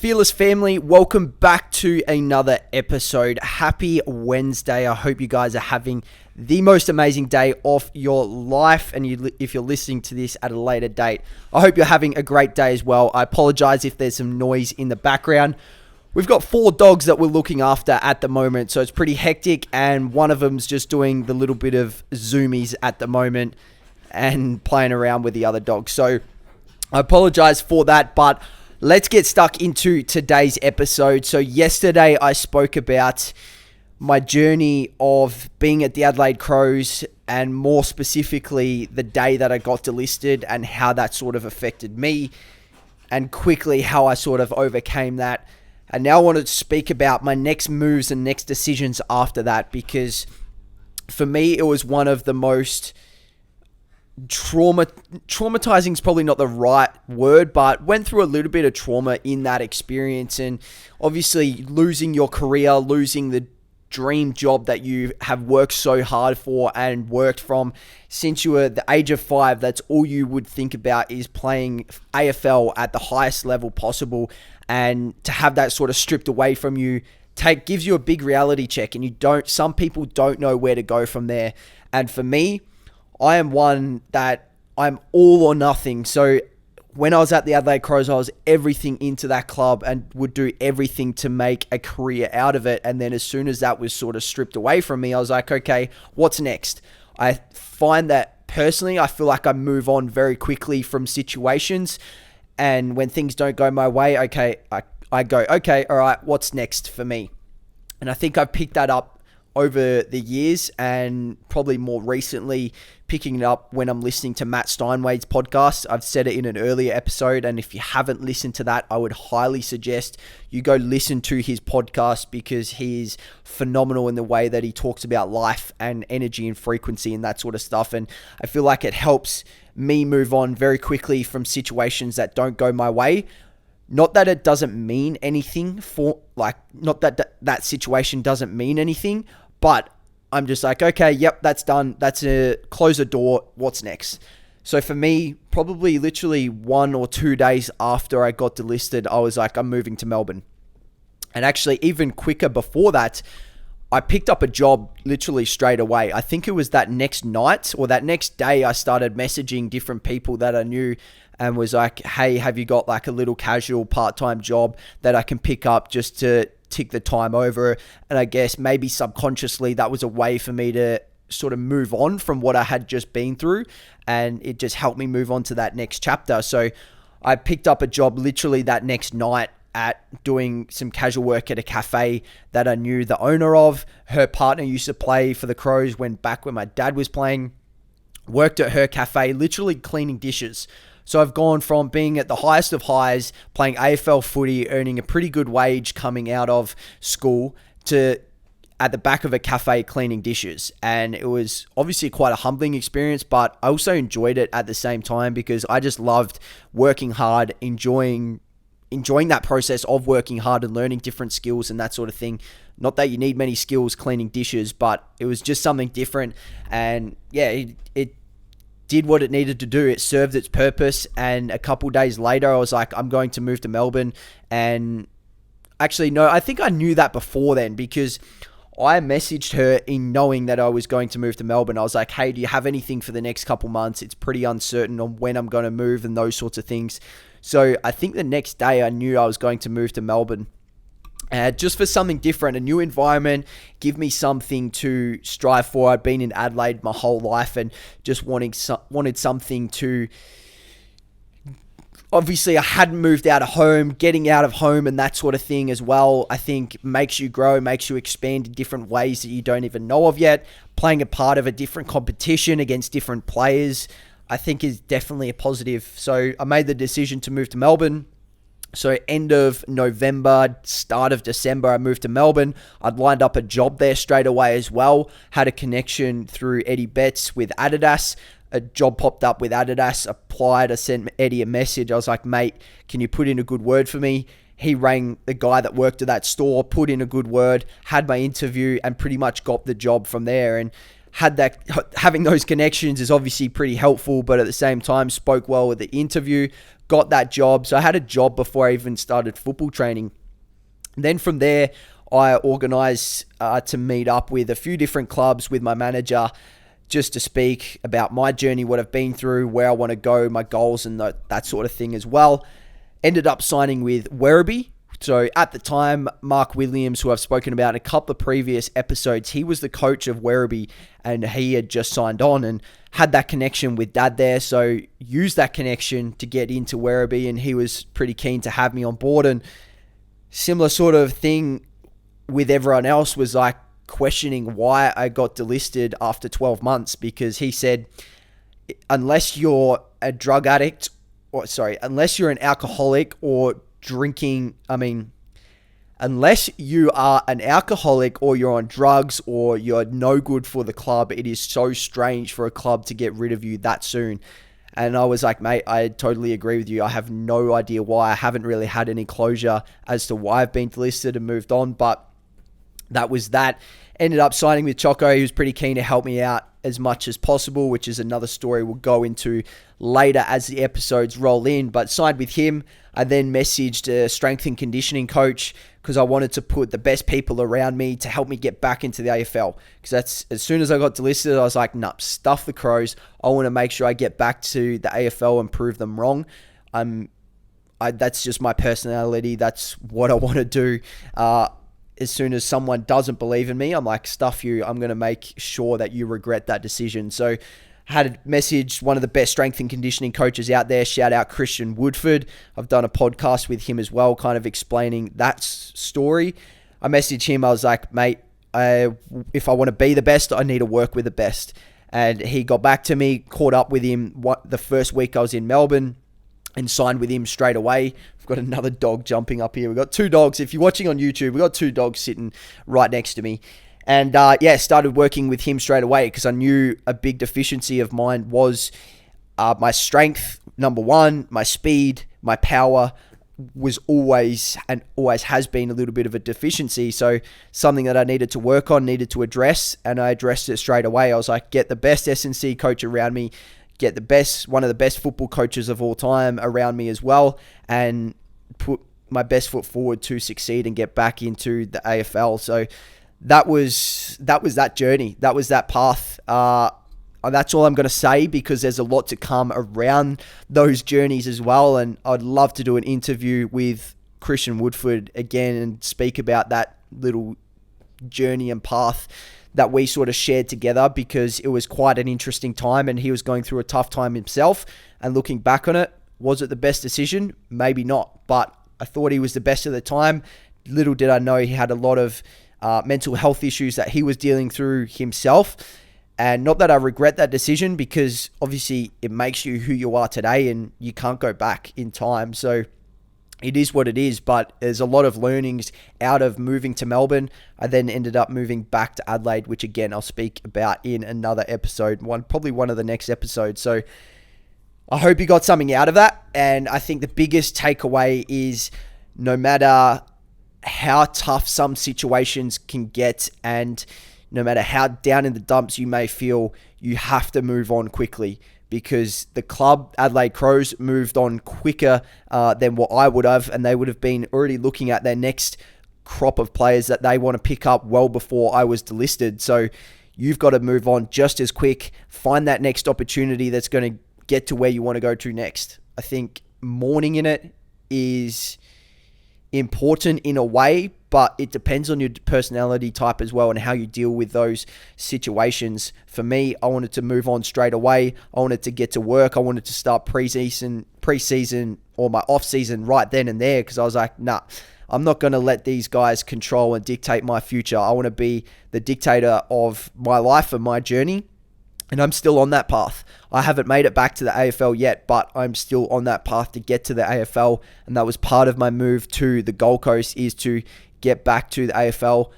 Fearless family, welcome back to another episode. Happy Wednesday. I hope you guys are having the most amazing day of your life. And if you're listening to this at a later date, I hope you're having a great day as well. I apologize if there's some noise in the background. We've got 4 dogs that we're looking after at the moment, so it's pretty hectic. And one of them's just doing the little bit of zoomies at the moment and playing around with the other dogs. So I apologize for that, but let's get stuck into today's episode. So yesterday I spoke about my journey of being at the Adelaide Crows, and more specifically the day that I got delisted and how that sort of affected me, and quickly how I sort of overcame that. And now I want to speak about my next moves and next decisions after that, because for me it was one of the most traumatizing is probably not the right word, but went through a little bit of trauma in that experience. And obviously losing your career, losing the dream job that you have worked so hard for and worked from since you were the age of 5, that's all you would think about is playing AFL at the highest level possible. And to have that sort of stripped away from you gives you a big reality check, and some people don't know where to go from there. And for me, I am one that I'm all or nothing. So when I was at the Adelaide Crows, I was everything into that club and would do everything to make a career out of it. And then as soon as that was sort of stripped away from me, I was like, okay, what's next? I find that personally, I feel like I move on very quickly from situations. And when things don't go my way, okay, I go, okay, all right, what's next for me? And I think I've picked that up over the years, and probably more recently picking it up when I'm listening to Matt Steinwade's podcast. I've said it in an earlier episode, and if you haven't listened to that, I would highly suggest you go listen to his podcast, because he's phenomenal in the way that he talks about life and energy and frequency and that sort of stuff. And I feel like it helps me move on very quickly from situations that don't go my way. Not that it doesn't mean anything not that situation doesn't mean anything, but I'm just like, okay, yep, that's done. Close the door. What's next? So for me, probably literally 1 or 2 days after I got delisted, I was like, I'm moving to Melbourne. And actually even quicker before that, I picked up a job literally straight away. I think it was that next night or that next day I started messaging different people that I knew and was like, hey, have you got like a little casual part-time job that I can pick up just to tick the time over? And I guess maybe subconsciously that was a way for me to sort of move on from what I had just been through, and it just helped me move on to that next chapter. So I picked up a job literally that next night at doing some casual work at a cafe that I knew the owner of. Her partner used to play for the Crows when my dad was playing. Worked at her cafe, literally cleaning dishes. So I've gone from being at the highest of highs, playing AFL footy, earning a pretty good wage coming out of school, to at the back of a cafe cleaning dishes. And it was obviously quite a humbling experience, but I also enjoyed it at the same time, because I just loved working hard, enjoying that process of working hard and learning different skills and that sort of thing. Not that you need many skills cleaning dishes, but it was just something different. And yeah, it did what it needed to do. It served its purpose. And a couple days later, I was like, I'm going to move to Melbourne. And actually, no, I think I knew that before then, because I messaged her in knowing that I was going to move to Melbourne. I was like, hey, do you have anything for the next couple months? It's pretty uncertain on when I'm going to move and those sorts of things. So I think the next day I knew I was going to move to Melbourne. Just for something different, a new environment, give me something to strive for. I'd been in Adelaide my whole life and just wanted something to... Obviously, I hadn't moved out of home. Getting out of home and that sort of thing as well, I think makes you grow, makes you expand in different ways that you don't even know of yet. Playing a part of a different competition against different players, I think is definitely a positive. So I made the decision to move to Melbourne. So end of November, start of December, I moved to Melbourne. I'd lined up a job there straight away as well. Had a connection through Eddie Betts with Adidas. A job popped up with Adidas, applied. I sent Eddie a message. I was like, mate, can you put in a good word for me? He rang the guy that worked at that store, put in a good word, had my interview, and pretty much got the job from there. And having those connections is obviously pretty helpful, but at the same time spoke well with the interview, got that job. So I had a job before I even started football training. Then from there, I organised to meet up with a few different clubs with my manager just to speak about my journey, what I've been through, where I want to go, my goals and that sort of thing as well. Ended up signing with Werribee. So at the time, Mark Williams, who I've spoken about in a couple of previous episodes, he was the coach of Werribee and he had just signed on and had that connection with Dad there. So used that connection to get into Werribee, and he was pretty keen to have me on board. And similar sort of thing with everyone else was like questioning why I got delisted after 12 months, because he said, unless you're a drug addict, unless you're an alcoholic or drinking, unless you are an alcoholic or you're on drugs or you're no good for the club, it is so strange for a club to get rid of you that soon. And I was like, mate, I totally agree with you. I have no idea why. I haven't really had any closure as to why I've been delisted and moved on, but that was that. Ended up signing with Choco. He was pretty keen to help me out as much as possible, which is another story we'll go into later as the episodes roll in. But signed with him. I then messaged a strength and conditioning coach because I wanted to put the best people around me to help me get back into the AFL. Because that's, as soon as I got delisted, I was like, nah, stuff the Crows. I want to make sure I get back to the AFL and prove them wrong. That's just my personality. That's what I want to do. As soon as someone doesn't believe in me, I'm like, stuff you. I'm going to make sure that you regret that decision. So had messaged one of the best strength and conditioning coaches out there. Shout out Christian Woodford. I've done a podcast with him as well, kind of explaining that story. I messaged him. I was like, mate, if I want to be the best, I need to work with the best. And he got back to me, caught up with him the first week I was in Melbourne, and signed with him straight away. We've got another dog jumping up here. We've got two dogs. If you're watching on YouTube, we've got two dogs sitting right next to me. And started working with him straight away because I knew a big deficiency of mine was my strength, number one, my speed, my power was always has been a little bit of a deficiency. So something that I needed to work on, needed to address, and I addressed it straight away. I was like, get the best S&C coach around me, get one of the best football coaches of all time around me as well, and put my best foot forward to succeed and get back into the AFL. So that was that journey. That was that path. That's all I'm going to say because there's a lot to come around those journeys as well. And I'd love to do an interview with Christian Woodford again and speak about that little journey and path that we sort of shared together, because it was quite an interesting time and he was going through a tough time himself. And looking back on it, was it the best decision? Maybe not, but I thought he was the best at the time. Little did I know he had a lot of mental health issues that he was dealing through himself. And not that I regret that decision, because obviously it makes you who you are today and you can't go back in time. So it is what it is, but there's a lot of learnings out of moving to Melbourne. I then ended up moving back to Adelaide, which again, I'll speak about in another episode, probably one of the next episodes. So I hope you got something out of that. And I think the biggest takeaway is no matter how tough some situations can get and no matter how down in the dumps you may feel, you have to move on quickly, because the club, Adelaide Crows, moved on quicker than what I would have, and they would have been already looking at their next crop of players that they want to pick up well before I was delisted. So you've got to move on just as quick, find that next opportunity that's going to get to where you want to go to next. I think mourning in it is important in a way, but it depends on your personality type as well and how you deal with those situations. For me, I wanted to move on straight away. I wanted to get to work. I wanted to start preseason or my off season right then and there, because I was like, nah, I'm not going to let these guys control and dictate my future. I want to be the dictator of my life and my journey. And I'm still on that path. I haven't made it back to the AFL yet, but I'm still on that path to get to the AFL. And that was part of my move to the Gold Coast, is to get back to the AFL.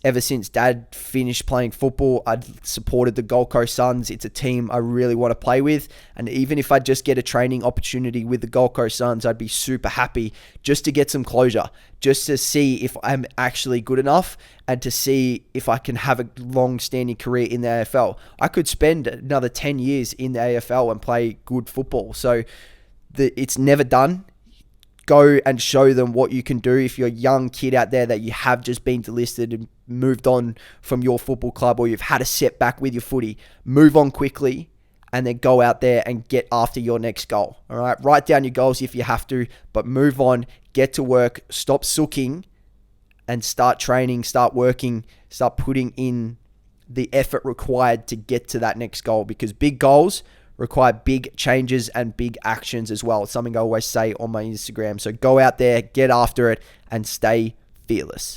Ever since Dad finished playing football, I'd supported the Gold Coast Suns. It's a team I really want to play with. And even if I just get a training opportunity with the Gold Coast Suns, I'd be super happy just to get some closure, just to see if I'm actually good enough and to see if I can have a long-standing career in the AFL. I could spend another 10 years in the AFL and play good football. So it's never done. Go and show them what you can do. If you're a young kid out there that you have just been delisted and moved on from your football club, or you've had a setback with your footy, move on quickly and then go out there and get after your next goal. All right, write down your goals if you have to, but move on, get to work, stop sooking and start training, start working, start putting in the effort required to get to that next goal, because big goals require big changes and big actions as well. It's something I always say on my Instagram. So go out there, get after it, and stay fearless.